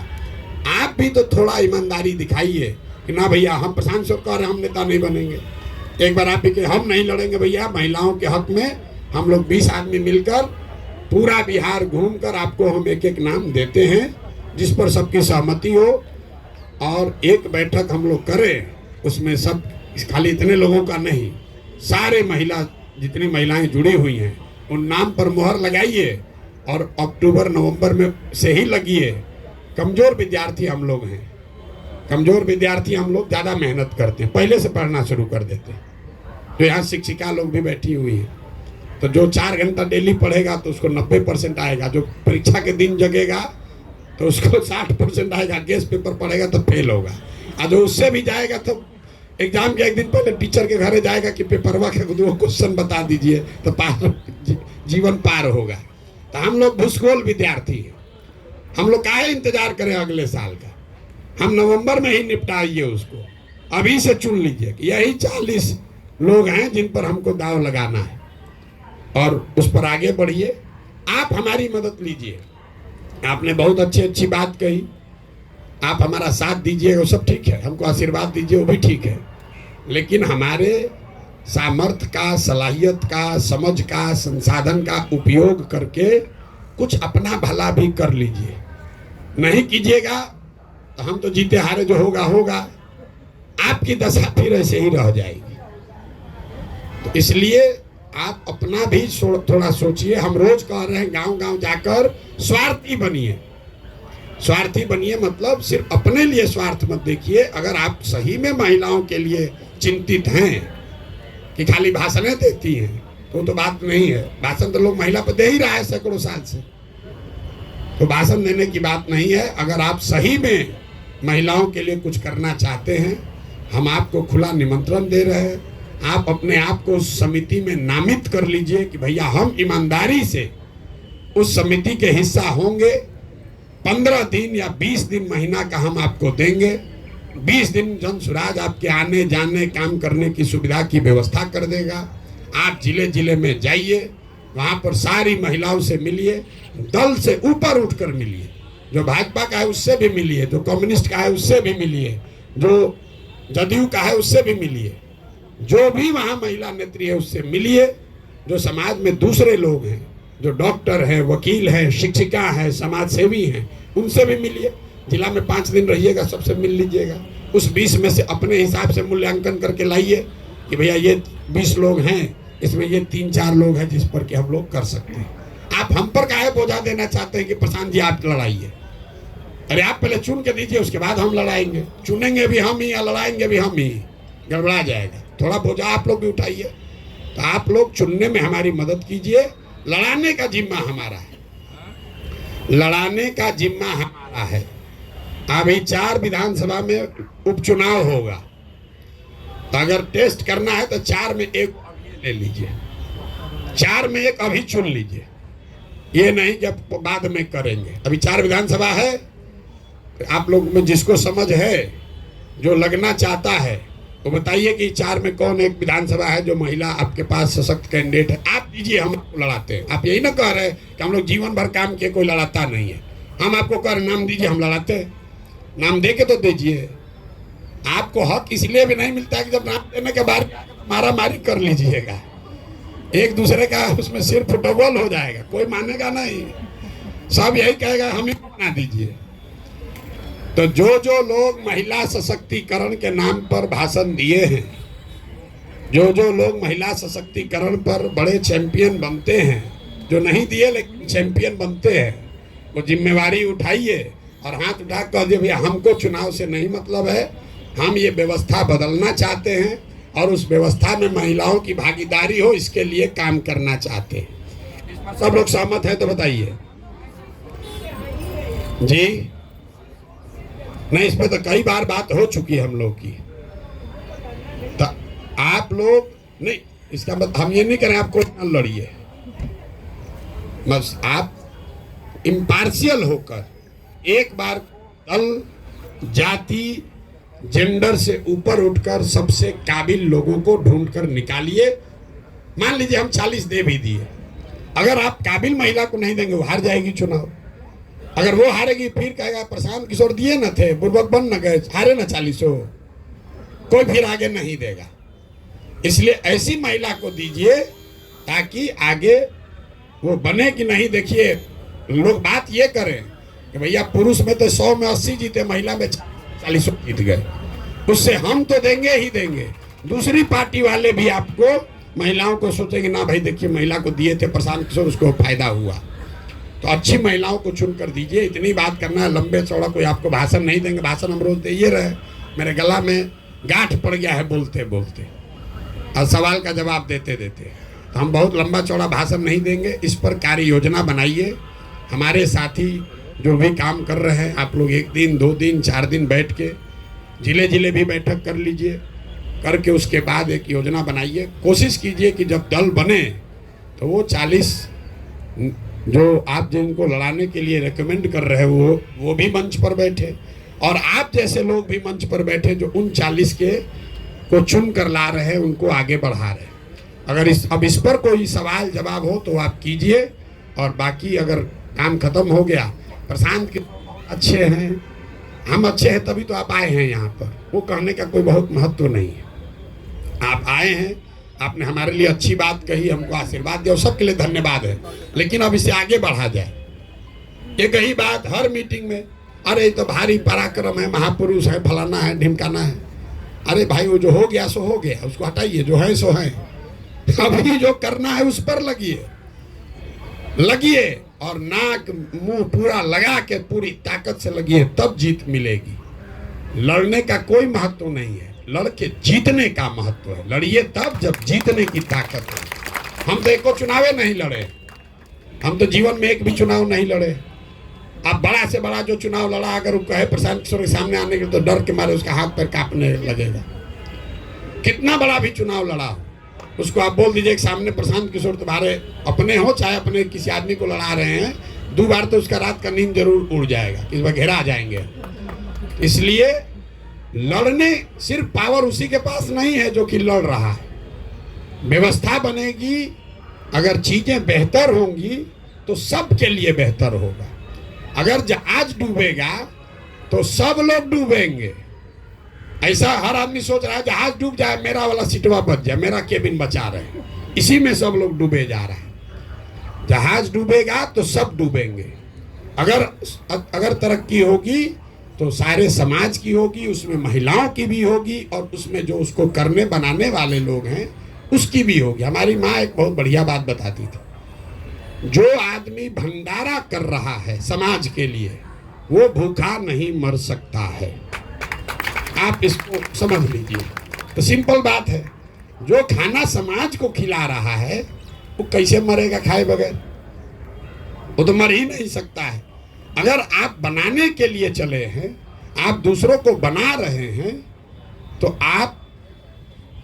आप भी तो थोड़ा ईमानदारी दिखाइए कि ना भैया हम प्रशांत किशोर कह रहे हम नेता नहीं बनेंगे। एक बार आप भी कि हम नहीं लड़ेंगे भैया, महिलाओं के हक में हम लोग 20 आदमी मिलकर पूरा बिहार घूमकर आपको हम एक एक नाम देते हैं, जिस पर सबकी सहमति हो। और एक बैठक हम लोग करें, उसमें सब, खाली इतने लोगों का नहीं, सारे महिला, जितनी महिलाएं जुड़ी हुई हैं उन नाम पर मुहर लगाइए और अक्टूबर-नवंबर में से ही लगिए। कमजोर विद्यार्थी हम लोग हैं, कमजोर विद्यार्थी हम लोग ज़्यादा मेहनत करते हैं, पहले से पढ़ना शुरू कर देते हैं। तो यहाँ शिक्षिका लोग भी बैठी हुई हैं, तो जो 4 घंटा डेली पढ़ेगा तो उसको 90% आएगा। जो परीक्षा के दिन जगेगा तो उसको 60% आएगा। गेस्ट पेपर पढ़ेगा तो फेल होगा। और जो उससे भी जाएगा तो एग्जाम के एक दिन पहले टीचर के घर जाएगा कि पेपरवा के 2 क्वेश्चन बता दीजिए, तो जीवन पार होगा। तो हम लोग भूसगोल विद्यार्थी हैं, हम लोग काहे इंतजार करें अगले साल का? हम नवंबर में ही निपटाइए उसको। अभी से चुन लीजिए कि यही 40 लोग हैं जिन पर हमको दाव लगाना है, और उस पर आगे बढ़िए। आप हमारी मदद लीजिए। आपने बहुत अच्छी बात कही, आप हमारा साथ दीजिए, वो सब ठीक है, हमको आशीर्वाद दीजिए, वो भी ठीक है, लेकिन हमारे सामर्थ्य का, सलाहियत का, समझ का, संसाधन का उपयोग करके कुछ अपना भला भी कर लीजिए। नहीं कीजिएगा तो हम तो जीते हारे जो होगा होगा, आपकी दशा फिर ऐसे ही रह जाएगी। तो इसलिए आप अपना भी थोड़ा सोचिए। हम रोज कह रहे हैं गांव-गांव जाकर स्वार्थी बनिए। स्वार्थी बनिए मतलब सिर्फ अपने लिए स्वार्थ मत देखिए। अगर आप सही में महिलाओं के लिए चिंतित हैं कि खाली भाषणें देती हैं तो बात नहीं है। भाषण तो लोग महिला पर दे ही रहा है सैकड़ों साल से, तो भाषण देने की बात नहीं है। अगर आप सही में महिलाओं के लिए कुछ करना चाहते हैं, हम आपको खुला निमंत्रण दे रहे हैं। आप अपने आप को उस समिति में नामित कर लीजिए कि भैया हम ईमानदारी से उस समिति के हिस्सा होंगे। 15 दिन या 20 दिन महीना का हम आपको देंगे। 20 दिन जनसुराज आपके आने जाने काम करने की सुविधा की व्यवस्था कर देगा। आप जिले जिले में जाइए, वहाँ पर सारी महिलाओं से मिलिए, दल से ऊपर उठकर मिलिए। जो भाजपा का है उससे भी मिलिए, जो कम्युनिस्ट का है उससे भी मिलिए, जो जदयू का है उससे भी मिलिए, जो भी वहाँ महिला नेत्री है उससे मिलिए। जो समाज में दूसरे लोग हैं, जो डॉक्टर हैं, वकील हैं, शिक्षिका हैं, समाज सेवी हैं, उनसे भी मिलिए। जिला में 5 दिन रहिएगा, सबसे मिल लीजिएगा। उस 20 में से अपने हिसाब से मूल्यांकन करके लाइए कि भैया ये 20 लोग हैं, इसमें ये 3-4 लोग हैं जिस पर कि हम लोग कर सकते हैं। आप हम पर काहे बोझा देना चाहते हैं कि प्रशांत जी आप लड़ाइए? अरे आप पहले चुन के दीजिए, उसके बाद हम लड़ाएंगे। चुनेंगे भी हम ही या लड़ाएंगे भी हम ही, गड़बड़ा जाएगा। थोड़ा बोझा आप लोग भी उठाइए। तो आप लोग चुनने में हमारी मदद कीजिए। लड़ाने का जिम्मा हमारा है, लड़ाने का जिम्मा हमारा है। अभी 4 विधानसभा में उपचुनाव होगा, तो अगर टेस्ट करना है तो 4 में 1 ले लीजिए, 4 में 1 अभी चुन लीजिए। ये नहीं कि अब बाद में करेंगे। अभी 4 विधानसभा है। आप लोग में जिसको समझ है, जो लगना चाहता है, तो बताइए कि 4 में कौन एक विधानसभा है जो महिला आपके पास सशक्त कैंडिडेट है। आप दीजिए, हम आपको लड़ाते हैं। आप यही ना कह रहे कि हम लोग जीवन भर काम किए, कोई लड़ाता नहीं है। हम आपको कह रहे नाम दीजिए, हम लड़ाते हैं। नाम दे के तो दीजिए। आपको हक इसलिए भी नहीं मिलता कि जब नाम देने के बाद मारा मारी कर लीजिएगा, एक दूसरे का उसमें सिर फुटबॉल हो जाएगा, कोई मानेगा नहीं। सब यही कहेगा हमें बना दीजिए। तो जो लोग महिला सशक्तिकरण के नाम पर भाषण दिए हैं, जो लोग महिला सशक्तिकरण पर बड़े चैंपियन बनते हैं, जो नहीं दिए लेकिन चैंपियन बनते हैं, वो जिम्मेवारी उठाइए और हाथ उठा कर दिए भैया हमको चुनाव से नहीं मतलब है, हम ये व्यवस्था बदलना चाहते हैं और उस व्यवस्था में महिलाओं की भागीदारी हो, इसके लिए काम करना चाहते हैं। सब लोग सहमत हैं तो बताइए जी। नहीं, इस पे तो कई बार बात हो चुकी है हम लोग की। तो आप लोग नहीं, इसका मतलब हम ये नहीं करें आपको न लड़िए, बस आप इम्पार्शियल होकर एक बार दल, जाति, जेंडर से ऊपर उठकर सबसे काबिल लोगों को ढूंढकर निकालिए। मान लीजिए हम 40 दे भी दिए, अगर आप काबिल महिला को नहीं देंगे वो हार जाएगी चुनाव। अगर वो हारेगी फिर कहेगा प्रशांत किशोर दिए न थे, बुर्बक बन न गए, हारे न 40, कोई फिर आगे नहीं देगा। इसलिए ऐसी महिला को दीजिए ताकि आगे वो बने कि नहीं। देखिए लोग बात ये करें कि भैया पुरुष में तो 100 में 80 जीते, महिला में 40 जीत गए, उससे हम तो देंगे ही देंगे। दूसरी पार्टी वाले भी आपको महिलाओं को सोचेंगे ना भाई देखिए महिला को दिए थे प्रशांत किशोर, उसको फायदा हुआ। तो अच्छी महिलाओं को चुन कर दीजिए। इतनी बात करना है, लंबे चौड़ा कोई आपको भाषण नहीं देंगे। भाषण हम रोज दे ये रहे, मेरे गला में गांठ पड़ गया है बोलते बोलते और सवाल का जवाब देते देते। तो हम बहुत लंबा चौड़ा भाषण नहीं देंगे। इस पर कार्य योजना बनाइए। हमारे साथी जो भी काम कर रहे हैं, आप लोग 1 दिन 2 दिन 4 दिन बैठ के जिले भी बैठक कर लीजिए, करके उसके बाद एक योजना बनाइए। कोशिश कीजिए कि जब दल बने तो वो 40 जो आप जिनको लड़ाने के लिए रेकमेंड कर रहे हो वो भी मंच पर बैठे, और आप जैसे लोग भी मंच पर बैठे जो उन 40 के को चुन कर ला रहे हैं, उनको आगे बढ़ा रहे हैं। अगर अब इस पर कोई सवाल जवाब हो तो आप कीजिए, और बाकी अगर काम खत्म हो गया, प्रशांत के अच्छे हैं, हम अच्छे हैं तभी तो आप आए हैं यहाँ पर, वो कहने का कोई बहुत महत्व नहीं है। आप आए हैं, आपने हमारे लिए अच्छी बात कही, हमको आशीर्वाद दिया, सबके लिए धन्यवाद है। लेकिन अब इसे आगे बढ़ा जाए। ये कही बात हर मीटिंग में, अरे तो भारी पराक्रम है, महापुरुष है, फलाना है, ढिमकाना है। अरे भाई वो जो हो गया सो हो गया, उसको हटाइए, जो है सो है। अभी जो करना है उस पर लगिए और नाक मुंह पूरा लगा के पूरी ताकत से लगिए, तब जीत मिलेगी। लड़ने का कोई महत्व नहीं है, लड़के जीतने का महत्व है। लड़िए तब जब जीतने की ताकत है। हम तो एको चुनाव नहीं लड़े, हम तो जीवन में एक भी चुनाव नहीं लड़े। अब बड़ा से बड़ा जो चुनाव लड़ा, अगर वो कहे प्रशांत किशोर के सामने आने के तो डर के मारे उसका हाथ पैर कांपने लगेगा। कितना बड़ा भी चुनाव लड़ा, उसको आप बोल दीजिए कि सामने प्रशांत किशोर तुम्हारे अपने हो चाहे अपने किसी आदमी को लड़ा रहे हैं, 2 बार तो उसका रात का नींद जरूर उड़ जाएगा, इस बार घेरा जाएंगे। इसलिए लड़ने सिर्फ पावर उसी के पास नहीं है जो कि लड़ रहा है। व्यवस्था बनेगी, अगर चीजें बेहतर होंगी तो सबके लिए बेहतर होगा। अगर जहाज डूबेगा तो सब लोग डूबेंगे। ऐसा हर आदमी सोच रहा है जहाज डूब जाए मेरा वाला सीटवा बच जाए, मेरा केबिन बचा रहे, इसी में सब लोग डूबे जा रहे हैं। जहाज डूबेगा तो सब डूबेंगे। अगर तरक्की होगी तो सारे समाज की होगी, उसमें महिलाओं की भी होगी, और उसमें जो उसको करने बनाने वाले लोग हैं उसकी भी होगी। हमारी माँ एक बहुत बढ़िया बात बताती थी, जो आदमी भंडारा कर रहा है समाज के लिए, वो भूखा नहीं मर सकता है। आप इसको समझ लीजिए। तो सिंपल बात है, जो खाना समाज को खिला रहा है वो कैसे मरेगा खाए बगैर? वो तो मर ही नहीं सकता है। अगर आप बनाने के लिए चले हैं, आप दूसरों को बना रहे हैं, तो आप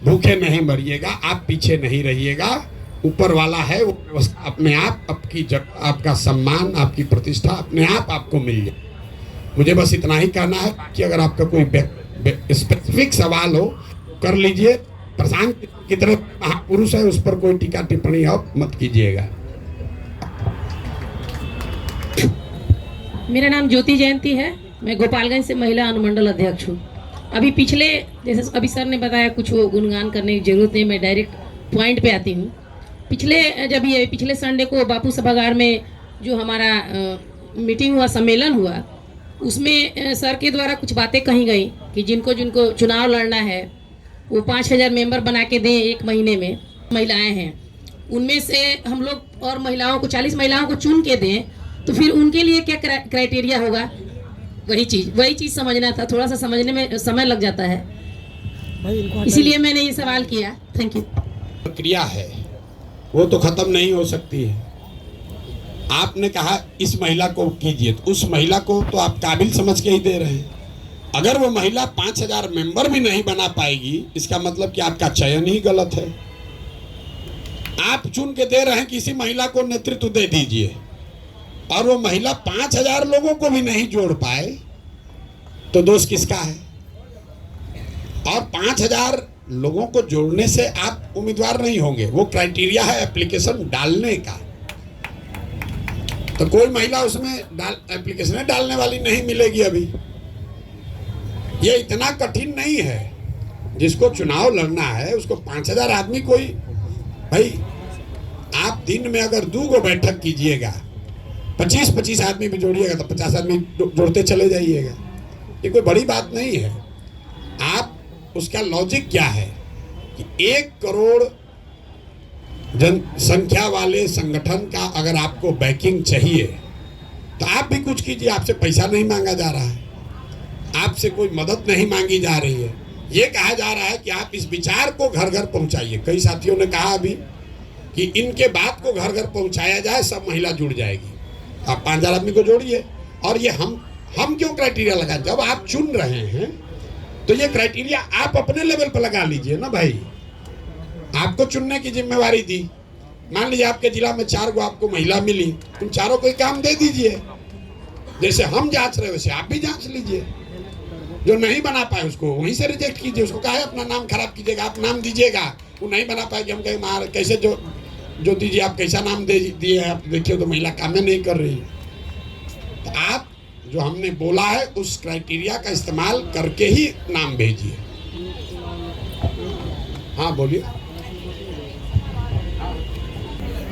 भूखे नहीं मरिएगा, आप पीछे नहीं रहिएगा। ऊपर वाला है वो व्यवस्था अपने आप, आपकी जगह, आपका सम्मान, आपकी प्रतिष्ठा अपने आप आपको मिल जाए। मुझे बस इतना ही कहना है कि अगर आपका कोई स्पेसिफिक सवाल हो कर लीजिए। प्रशांत की तरह महापुरुष है, उस पर कोई टीका टिप्पणी आप मत कीजिएगा। मेरा नाम ज्योति जयंती है, मैं गोपालगंज से महिला अनुमंडल अध्यक्ष हूँ। अभी पिछले, जैसे अभी सर ने बताया, कुछ वो गुणगान करने की जरूरत नहीं, मैं डायरेक्ट पॉइंट पे आती हूँ। पिछले संडे को बापू सभागार में जो हमारा मीटिंग हुआ, सम्मेलन हुआ, उसमें सर के द्वारा कुछ बातें कही गई कि जिनको जिनको चुनाव लड़ना है वो 5000 मेंबर बना के दें 1 महीने में। महिलाएं हैं, उनमें से हम लोग और महिलाओं को 40 महिलाओं को चुन के दें, तो फिर उनके लिए क्या क्राइटेरिया होगा? वही चीज़ समझना था। थोड़ा सा समझने में समय लग जाता है, इसीलिए मैंने ये सवाल किया। Thank you. प्रक्रिया है वो तो खत्म नहीं हो सकती है। आपने कहा इस महिला को कीजिए, तो उस महिला को तो आप काबिल समझ के ही दे रहे हैं। अगर वो महिला 5000 मेंबर भी नहीं बना पाएगी, इसका मतलब कि आपका चयन ही गलत है। आप चुन के दे रहे हैं कि इसी महिला को नेतृत्व दे दीजिए, और वो महिला 5000 लोगों को भी नहीं जोड़ पाए, तो दोष किसका है? और 5000 लोगों को जोड़ने से आप उम्मीदवार नहीं होंगे, वो क्राइटेरिया है एप्लीकेशन डालने का। तो कोई महिला उसमें एप्लीकेशन डालने वाली नहीं मिलेगी। अभी ये इतना कठिन नहीं है। जिसको चुनाव लड़ना है उसको 5000 आदमी, कोई भाई आप दिन में अगर 2 बैठक कीजिएगा, 25-25 आदमी भी जोड़िएगा तो 50 आदमी जोड़ते चले जाइएगा। ये कोई बड़ी बात नहीं है। आप उसका लॉजिक क्या है कि 1 करोड़ जनसंख्या वाले संगठन का अगर आपको बैकिंग चाहिए तो आप भी कुछ कीजिए। आपसे पैसा नहीं मांगा जा रहा है, आपसे कोई मदद नहीं मांगी जा रही है। ये कहा जा रहा है कि आप इस विचार को घर घर पहुंचाइए। कई साथियों ने कहा अभी कि इनके बात को घर घर पहुंचाया जाए, सब महिला जुड़ जाएगी। आप 5000 आदमी को जोड़िए। और ये हम क्यों क्राइटेरिया लगाएं? जब आप चुन रहे हैं तो ये क्राइटेरिया आप अपने लेवल पर लगा लीजिए ना भाई। आपको चुनने की जिम्मेवारी दी। मान लीजिए आपके जिला में 4 गो आपको महिला मिली, तुम चारों को काम दे दीजिए। जैसे हम जांच रहे वैसे आप भी जांच लीजिए। जो नहीं बना पाए उसको वहीं से रिजेक्ट कीजिए। उसको कहा है अपना नाम खराब कीजिएगा, आप नाम दीजिएगा। वो नहीं बना पाएगी, हम कहें कैसे जो दीजिए, आप कैसा नाम दिए हैं, आप देखिए तो महिला काम नहीं कर रही। तो आप जो हमने बोला है उस क्राइटेरिया का इस्तेमाल करके ही नाम भेजिए। हाँ बोलिए।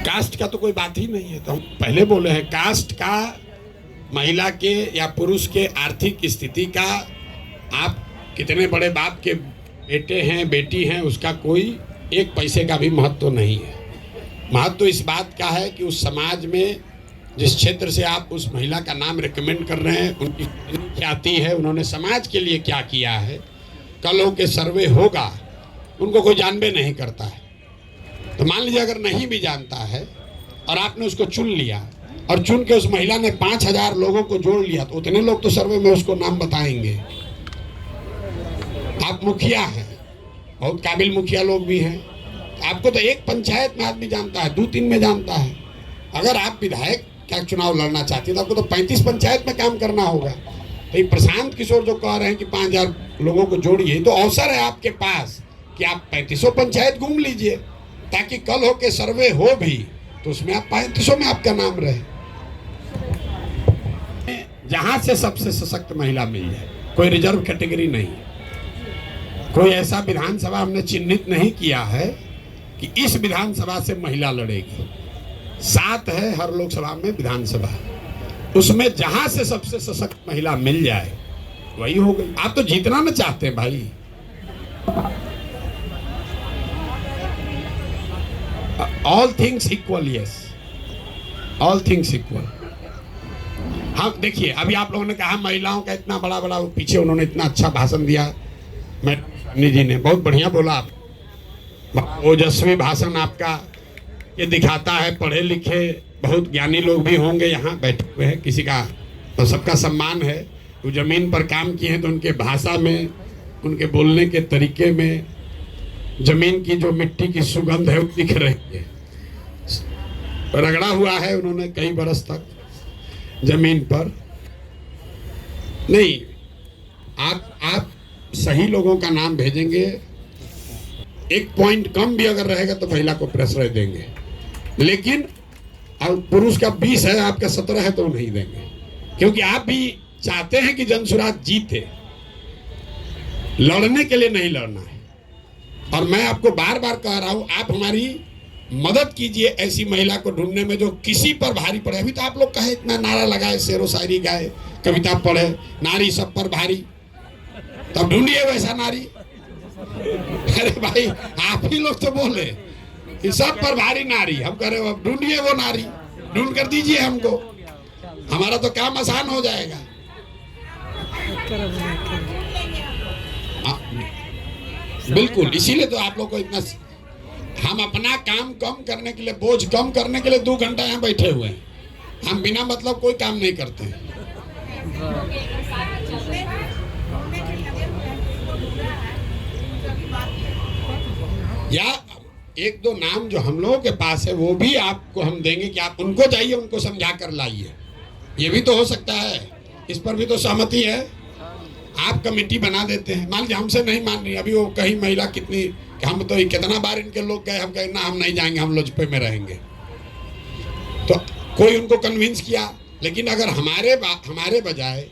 कास्ट का तो कोई बात ही नहीं है। तो हम पहले बोले हैं कास्ट का, महिला के या पुरुष के आर्थिक स्थिति का, आप कितने बड़े बाप के बेटे हैं बेटी हैं, उसका कोई 1 पैसे का भी महत्व नहीं है। महत्व इस बात का है कि उस समाज में जिस क्षेत्र से आप उस महिला का नाम रिकमेंड कर रहे हैं, उनकी ख्याति है, उन्होंने समाज के लिए क्या किया है। कल हो के सर्वे होगा, उनको कोई जानबे नहीं करता है। तो मान लीजिए अगर नहीं भी जानता है और आपने उसको चुन लिया, और चुन के उस महिला ने 5000 लोगों को जोड़ लिया, तो उतने लोग तो सर्वे में उसको नाम बताएंगे। आप मुखिया हैं, बहुत काबिल मुखिया लोग भी हैं, आपको तो 1 पंचायत में आदमी जानता है, 2-3 में जानता है। अगर आप विधायक का चुनाव लड़ना चाहते हैं तो आपको तो 35 पंचायत में काम करना होगा। तो ये प्रशांत किशोर जो कह रहे हैं कि 5000 लोगों को जोड़िए, तो अवसर है आपके पास कि आप 3500 पंचायत घूम लीजिए, ताकि कल हो के सर्वे हो भी तो उसमें आप 3500 में आपका नाम रहे। जहां से सबसे सशक्त महिला मिल जाए, कोई रिजर्व कैटेगरी नहीं, कोई ऐसा विधानसभा हमने चिन्हित नहीं किया है कि इस विधानसभा से महिला लड़ेगी। 7 है हर लोकसभा में विधानसभा, उसमें जहां से सबसे सशक्त महिला मिल जाए वही हो गई। आप तो जीतना ना चाहते हैं भाई। All things equal, yes. All things equal. हम देखिए, अभी आप लोगों ने कहा महिलाओं का इतना बड़ा बड़ा, पीछे उन्होंने इतना अच्छा भाषण दिया, मैडम जी ने बहुत बढ़िया बोला। आप ओजस्वी भाषण आपका, ये दिखाता है पढ़े लिखे बहुत ज्ञानी लोग भी होंगे यहाँ बैठे हुए हैं, किसी का तो सबका सम्मान है। वो जमीन पर काम किए हैं तो उनके भाषा में, उनके बोलने के तरीके में जमीन की जो मिट्टी की सुगंध है वो दिख रही है। रगड़ा हुआ है उन्होंने कई बरस तक जमीन पर। नहीं, आप सही लोगों का नाम भेजेंगे, एक पॉइंट कम भी अगर रहेगा तो महिला को प्रश्रय देंगे, लेकिन अब पुरुष का 20 है, आपका 17 है तो नहीं देंगे, क्योंकि आप भी चाहते हैं कि जनसुराज जीते। लड़ने के लिए नहीं लड़ना है। और मैं आपको बार बार कह रहा हूं, आप हमारी मदद कीजिए ऐसी महिला को ढूंढने में जो किसी पर भारी पड़े। अभी तो आप लोग कहे इतना नारा लगाए, शेरो शायरी गाए, कविता पढ़े, नारी सब पर भारी, तब ढूंढिए वैसा नारी। अरे भाई, आप ही लोग तो बोले कि सब पर भारी नारी, हम कह रहे हो अब ढूंढिए वो नारी, ढूंढ कर दीजिए हमको, हमारा तो काम आसान हो जाएगा। बिल्कुल, इसीलिए तो आप लोग को इतना, हम अपना काम कम करने के लिए, बोझ कम करने के लिए 2 घंटा यहाँ बैठे हुए हैं। हम बिना मतलब कोई काम नहीं करते हैं। या 1-2 नाम जो हम लोगों के पास है वो भी आपको हम देंगे कि आप उनको जाइए, उनको समझा कर लाइए। ये भी तो हो सकता है, इस पर भी तो सहमति है। आप कमेटी बना देते हैं, मान लीजिए हमसे नहीं मान रही, अभी वो कहीं महिला कितनी, हम तो कितना बार इनके लोग गए, हम कहे ना हम नहीं जाएंगे, हम लोजपे में रहेंगे, तो कोई उनको कन्विंस किया। लेकिन अगर हमारे बजाय,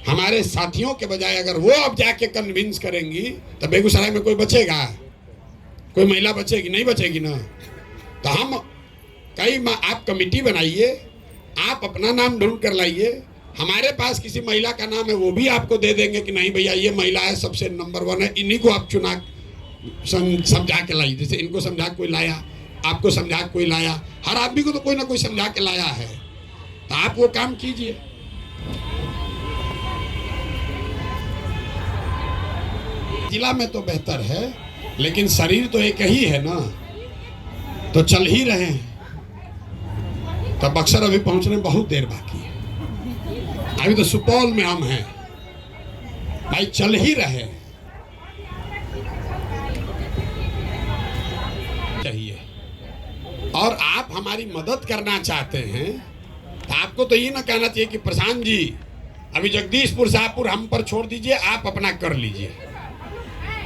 हमारे साथियों के बजाय अगर वो अब जाके कन्विंस करेंगी तो बेगूसराय में कोई बचेगा? कोई महिला बचेगी? नहीं बचेगी ना। तो हम आप कमेटी बनाइए, आप अपना नाम ढूंढ कर लाइए, हमारे पास किसी महिला का नाम है वो भी आपको दे देंगे कि नहीं भैया ये महिला है, सबसे नंबर 1 है, इन्हीं को आप चुना समझा के लाइए। जैसे इनको समझा कोई लाया, आपको समझा कोई लाया, हर आदमी को तो कोई ना कोई समझा के लाया है, तो आप वो काम कीजिए। जिला में तो बेहतर है, लेकिन शरीर तो एक ही है ना, तो चल ही रहे हैं। तो बक्सर अभी पहुंचने में बहुत देर बाकी है, अभी तो सुपौल में हम हैं भाई, चल ही रहे चाहिए। और आप हमारी मदद करना चाहते हैं तो आपको तो ये ना कहना चाहिए कि प्रशांत जी अभी जगदीशपुर शाहपुर हम पर छोड़ दीजिए, आप अपना कर लीजिए।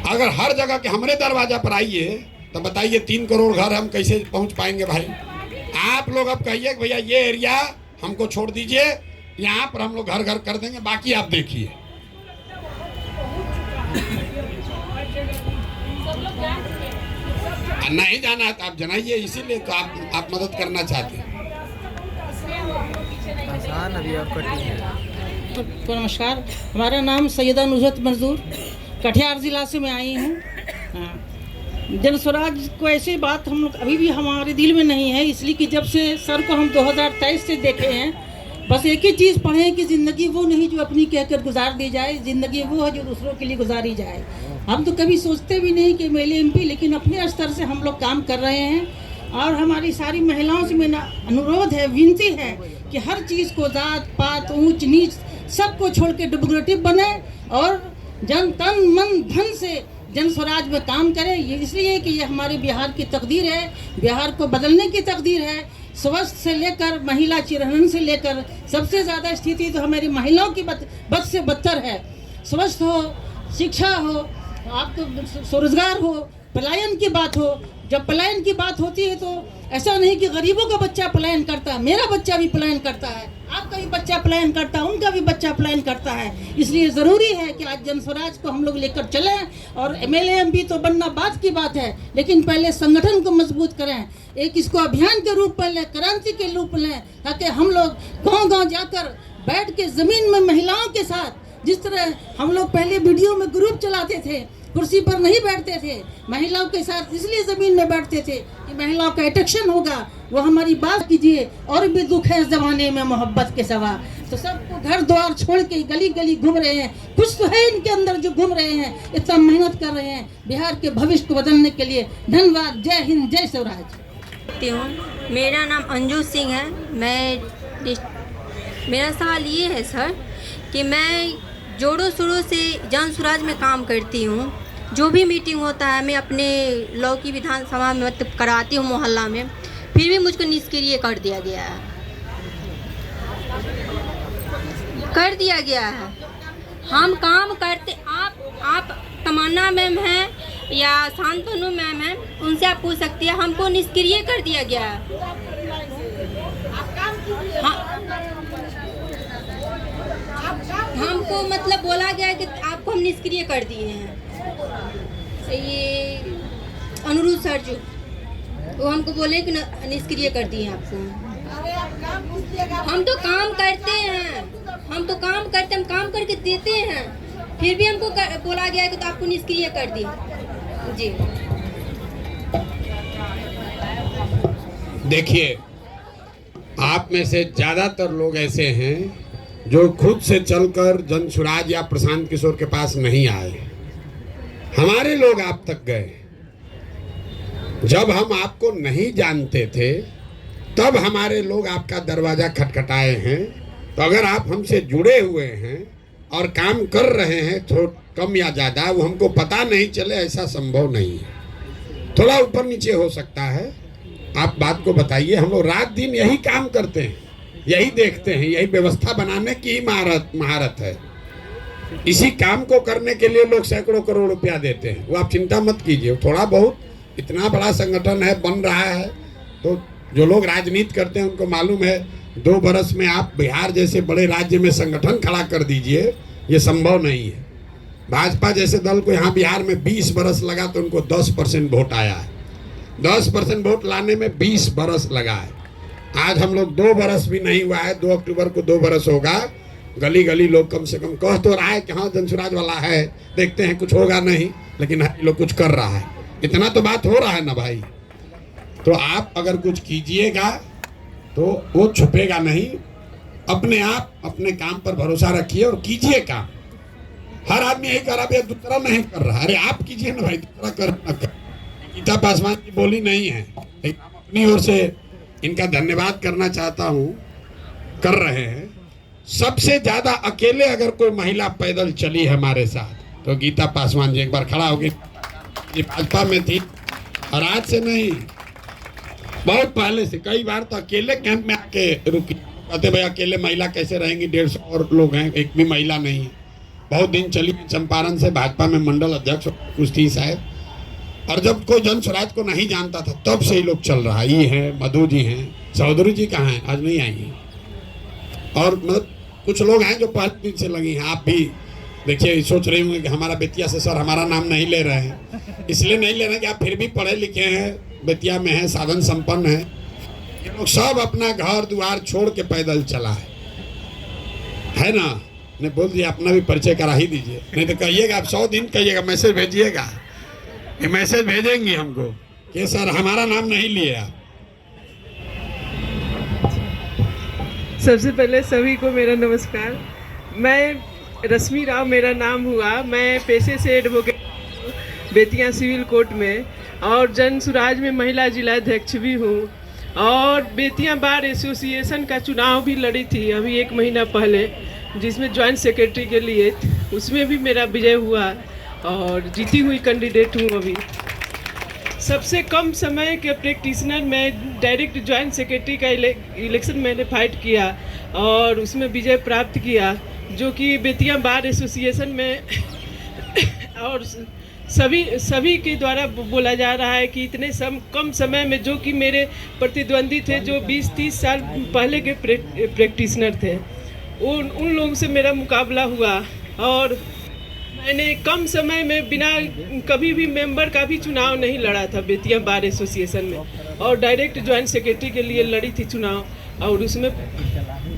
अगर हर जगह के हमारे दरवाजा पर आइए तो बताइए 3 करोड़ घर हम कैसे पहुंच पाएंगे भाई? आप लोग अब कहिए भैया ये एरिया हमको छोड़ दीजिए, यहाँ पर हम लोग घर घर कर देंगे, बाकी आप देखिए। नहीं जाना है तो आप जनाइए, इसीलिए तो आप मदद करना चाहते हैं। तो नमस्कार, हमारा नाम सैयदा नुसरत मंजूर, कटिहार ज़िला से मैं आई हूँ। जनस्वराज को ऐसी बात हम लोग अभी भी हमारे दिल में नहीं है, इसलिए कि जब से सर को हम 2023 से देखे हैं, बस एक ही चीज़ पढ़े हैं कि ज़िंदगी वो नहीं जो अपनी कहकर गुजार दी जाए, ज़िंदगी वो है जो दूसरों के लिए गुजारी जाए। हम तो कभी सोचते भी नहीं कि मेले MP, लेकिन अपने स्तर से हम लोग काम कर रहे हैं। और हमारी सारी महिलाओं से मेरा अनुरोध है, विनती है कि हर चीज़ को, जात पात ऊंच नीच सबको छोड़ के डेमोक्रेटिक बने और जन तन मन धन से जन स्वराज में काम करें। ये इसलिए कि ये हमारे बिहार की तकदीर है, बिहार को बदलने की तकदीर है। स्वास्थ्य से लेकर महिला चिरहरण से लेकर सबसे ज़्यादा स्थिति तो हमारी महिलाओं की बद से बदतर है। स्वस्थ हो, शिक्षा हो, आपको स्वरोजगार हो, पलायन की बात हो। जब पलायन की बात होती है तो ऐसा नहीं कि गरीबों का बच्चा पलायन करता है, मेरा बच्चा भी पलायन करता है, आपका भी बच्चा पलायन करता है, उनका भी बच्चा पलायन करता है। इसलिए ज़रूरी है कि आज जनस्वराज को हम लोग लेकर चलें। और MLA MP तो बनना बात की बात है, लेकिन पहले संगठन को मजबूत करें, एक इसको अभियान के रूप में लें, क्रांति के रूप में लें, ताकि हम लोग गाँव-गाँव जाकर बैठ के ज़मीन में महिलाओं के साथ, जिस तरह हम लोग पहले वीडियो में ग्रुप चलाते थे, कुर्सी पर नहीं बैठते थे, महिलाओं के साथ इसलिए ज़मीन में बैठते थे कि महिलाओं का अट्रैक्शन होगा, वो हमारी बात कीजिए। और भी दुख है इस जमाने में मोहब्बत के सिवा। तो सबको घर द्वार छोड़ के गली गली घूम रहे हैं। कुछ तो है इनके अंदर जो घूम रहे हैं, इतना मेहनत कर रहे हैं बिहार के भविष्य को बदलने के लिए। धन्यवाद। जय हिंद, जय स्वराज। हूँ। मेरा नाम अंजू सिंह है। मेरा सवाल ये है सर कि मैं जोड़ों शोरों से जन स्वराज में काम करती हूँ। जो भी मीटिंग होता है मैं अपने लौकी विधानसभा में मतलब कराती हूँ मोहल्ला में, फिर भी मुझको निष्क्रिय कर दिया गया है। हम काम करते, आप तमन्ना मैम हैं या शांतनु मैम हैं, उनसे आप पूछ सकती है। हमको निष्क्रिय कर दिया गया है। हमको मतलब बोला गया कि आपको हम निष्क्रिय कर दिए हैं। ये अनुरुद्ध सर जो वो हमको बोले कि निष्क्रिय कर दिए आपको। हम तो काम करते हैं, हम काम करके देते हैं, फिर भी हमको बोला गया कि तो आपको निष्क्रिय कर दिए। जी देखिए, आप में से ज़्यादातर लोग ऐसे हैं जो खुद से चलकर जन स्वराज या प्रशांत किशोर के पास नहीं आए। हमारे लोग आप तक गए। जब हम आपको नहीं जानते थे तब हमारे लोग आपका दरवाज़ा खटखटाए हैं। तो अगर आप हमसे जुड़े हुए हैं और काम कर रहे हैं, थोड़ा कम या ज़्यादा, वो हमको पता नहीं चले, ऐसा संभव नहीं है। थोड़ा ऊपर नीचे हो सकता है। आप बात को बताइए। हम लोग रात दिन यही काम करते हैं, यही देखते हैं, यही व्यवस्था बनाने की महारत है। इसी काम को करने के लिए लोग सैकड़ों करोड़ रुपया देते हैं। वो आप चिंता मत कीजिए। थोड़ा बहुत, इतना बड़ा संगठन है, बन रहा है, तो जो लोग राजनीति करते हैं उनको मालूम है 2 बरस में आप बिहार जैसे बड़े राज्य में संगठन खड़ा कर दीजिए, ये संभव नहीं है। भाजपा जैसे दल को यहाँ बिहार में 20 बरस लगा तो उनको 10% वोट आया है। 10% वोट लाने में 20 बरस लगा है। आज हम लोग 2 बरस भी नहीं हुआ है। 2 अक्टूबर को 2 बरस होगा। गली गली लोग कम से कम कह तो रहा है कि हाँ जन स्वराज वाला है, देखते हैं कुछ होगा नहीं, लेकिन लोग कुछ कर रहा है। इतना तो बात हो रहा है ना भाई। तो आप अगर कुछ कीजिएगा तो वो छुपेगा नहीं। अपने आप अपने काम पर भरोसा रखिए और कीजिए काम। हर आदमी यही कर रहा है, दूसरा नहीं कर रहा। अरे आप कीजिए ना भाई, दूसरा कर ना कर। गीता पासवान की बोली नहीं है, लेकिन अपनी ओर से इनका धन्यवाद करना चाहता हूँ, कर रहे हैं। सबसे ज्यादा अकेले अगर कोई महिला पैदल चली हमारे साथ तो गीता पासवान जी। एक बार खड़ा होगी, ये भाजपा में थी और आज से नहीं, बहुत पहले से। कई बार तो अकेले कैंप में आके रुकी, कहते भाई अकेले महिला कैसे रहेंगी, 150 और लोग हैं, एक भी महिला नहीं है। बहुत दिन चली चंपारण से भाजपा में मंडल अध्यक्ष कुछ थी शायद। और जब कोई जन स्वराज को नहीं जानता था तब से ही लोग चल रहा है। ये है मधु जी हैं, चौधरी जी कहाँ हैं, आज नहीं आई हैं। और मतलब कुछ लोग हैं जो पहले दिन से लगी हैं। आप भी देखिए, सोच रहे होंगे कि हमारा बेतिया से सर हमारा नाम नहीं ले रहे हैं। इसलिए नहीं ले रहे कि आप फिर भी पढ़े लिखे हैं, बेतिया में हैं, साधन संपन्न हैं। ये लोग सब अपना घर द्वार छोड़ के पैदल चला है ना। नहीं बोल दिया, अपना भी परिचय करा ही दीजिए, नहीं तो कहिएगा आप 100 दिन कहिएगा, मैसेज भेजिएगा। ये मैसेज भेजेंगे हमको कि सर हमारा नाम नहीं लिए आप। सबसे पहले सभी को मेरा नमस्कार। मैं रश्मि राव मेरा नाम हुआ। मैं पेशे से एडवोकेट, बेतिया सिविल कोर्ट में, और जन स्वराज में महिला जिलाध्यक्ष भी हूँ। और बेतिया बार एसोसिएशन का चुनाव भी लड़ी थी अभी 1 महीना पहले, जिसमें ज्वाइंट सेक्रेटरी के लिए, उसमें भी मेरा विजय हुआ और जीती हुई कैंडिडेट हूँ अभी। सबसे कम समय के प्रैक्टिशनर में डायरेक्ट ज्वाइंट सेक्रेटरी का इलेक्शन मैंने फाइट किया और उसमें विजय प्राप्त किया, जो कि बेतिया बार एसोसिएशन में और सभी के द्वारा बोला जा रहा है कि इतने कम समय में, जो कि मेरे प्रतिद्वंदी थे जो 20-30 साल पहले के प्रैक्टिशनर थे, उन लोगों से मेरा मुकाबला हुआ। और मैंने कम समय में बिना कभी भी मेंबर का भी चुनाव नहीं लड़ा था बेतिया बार एसोसिएशन में, और डायरेक्ट ज्वाइंट सेक्रेटरी के लिए लड़ी थी चुनाव और उसमें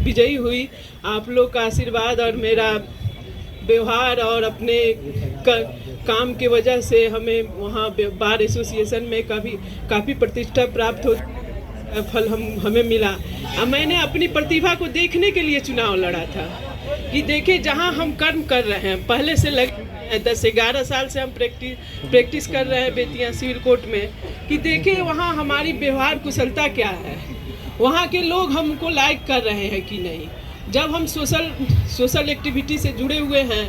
विजयी हुई। आप लोग का आशीर्वाद और मेरा व्यवहार और अपने काम के वजह से हमें वहाँ बार एसोसिएशन में काफ़ी प्रतिष्ठा प्राप्त हो। फल हमें मिला। मैंने अपनी प्रतिभा को देखने के लिए चुनाव लड़ा था कि देखे जहां हम कर्म कर रहे हैं, पहले से 10-11 साल से हम प्रैक्टिस कर रहे हैं बेतिया सिविल कोर्ट में, कि देखें वहाँ हमारी व्यवहार कुशलता क्या है, वहाँ के लोग हमको लाइक कर रहे हैं कि नहीं। जब हम सोशल एक्टिविटी से जुड़े हुए हैं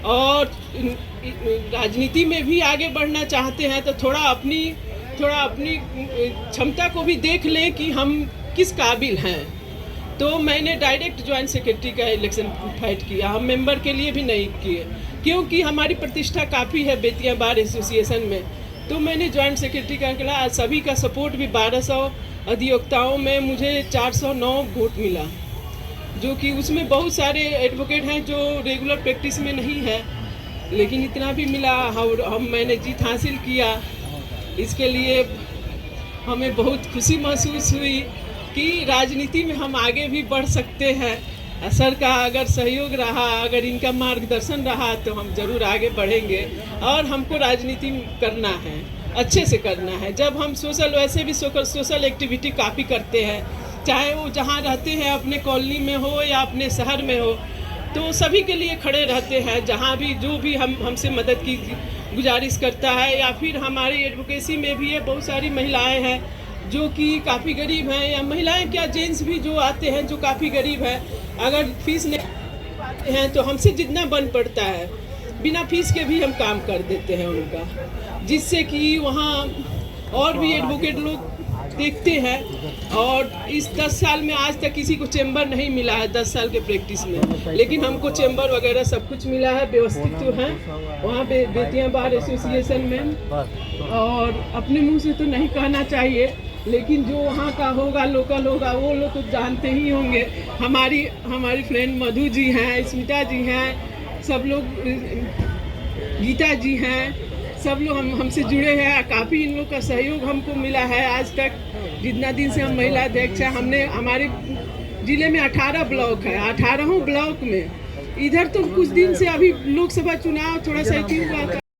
और राजनीति में भी आगे बढ़ना चाहते हैं तो थोड़ा अपनी क्षमता को भी देख लें कि हम किस काबिल हैं। तो मैंने डायरेक्ट ज्वाइंट सेक्रेटरी का इलेक्शन फाइट किया, हम मेंबर के लिए भी नहीं किए, क्योंकि हमारी प्रतिष्ठा काफ़ी है बेतिया बार एसोसिएशन में। तो मैंने ज्वाइंट सेक्रेटरी का निकला, सभी का सपोर्ट भी 1200 अधिवक्ताओं में मुझे 409 वोट मिला, जो कि उसमें बहुत सारे एडवोकेट हैं जो रेगुलर प्रैक्टिस में नहीं है, लेकिन इतना भी मिला और मैंने जीत हासिल किया। इसके लिए हमें बहुत खुशी महसूस हुई कि राजनीति में हम आगे भी बढ़ सकते हैं। सर का अगर सहयोग रहा, अगर इनका मार्गदर्शन रहा तो हम ज़रूर आगे बढ़ेंगे और हमको राजनीति करना है, अच्छे से करना है। जब हम वैसे भी सोशल एक्टिविटी काफ़ी करते हैं, चाहे वो जहाँ रहते हैं अपने कॉलोनी में हो या अपने शहर में हो, तो सभी के लिए खड़े रहते हैं। जहाँ भी जो भी हमसे मदद की गुजारिश करता है, या फिर हमारी एडवोकेसी में भी है, बहुत सारी महिलाएं हैं जो कि काफ़ी गरीब हैं, या महिलाएं क्या जेंट्स भी जो आते हैं जो काफ़ी गरीब है, अगर फीस नहीं पाते हैं तो हमसे जितना बन पड़ता है बिना फीस के भी हम काम कर देते हैं उनका, जिससे कि वहाँ और भी एडवोकेट लोग देखते हैं। और इस 10 साल में आज तक किसी को चैम्बर नहीं मिला है 10 साल के प्रैक्टिस में, लेकिन हमको चैम्बर वगैरह सब कुछ मिला है, व्यवस्थित तो है वहाँ पे बेतिया बार एसोसिएशन में। और अपने मुंह से तो नहीं कहना चाहिए, लेकिन जो वहाँ का होगा, लोकल होगा, वो लोग तो जानते ही होंगे। हमारी फ्रेंड मधु जी हैं, स्मिता जी हैं, सब लोग, गीता जी हैं, सब लोग हमसे जुड़े हैं। काफ़ी इन लोग का सहयोग हमको मिला है आज तक। जितना दिन से हम महिला अध्यक्ष हैं, हमने हमारे ज़िले में 18 ब्लॉक है, 18 ब्लॉक में इधर तो कुछ दिन से अभी लोकसभा चुनाव थोड़ा सा हुआ था,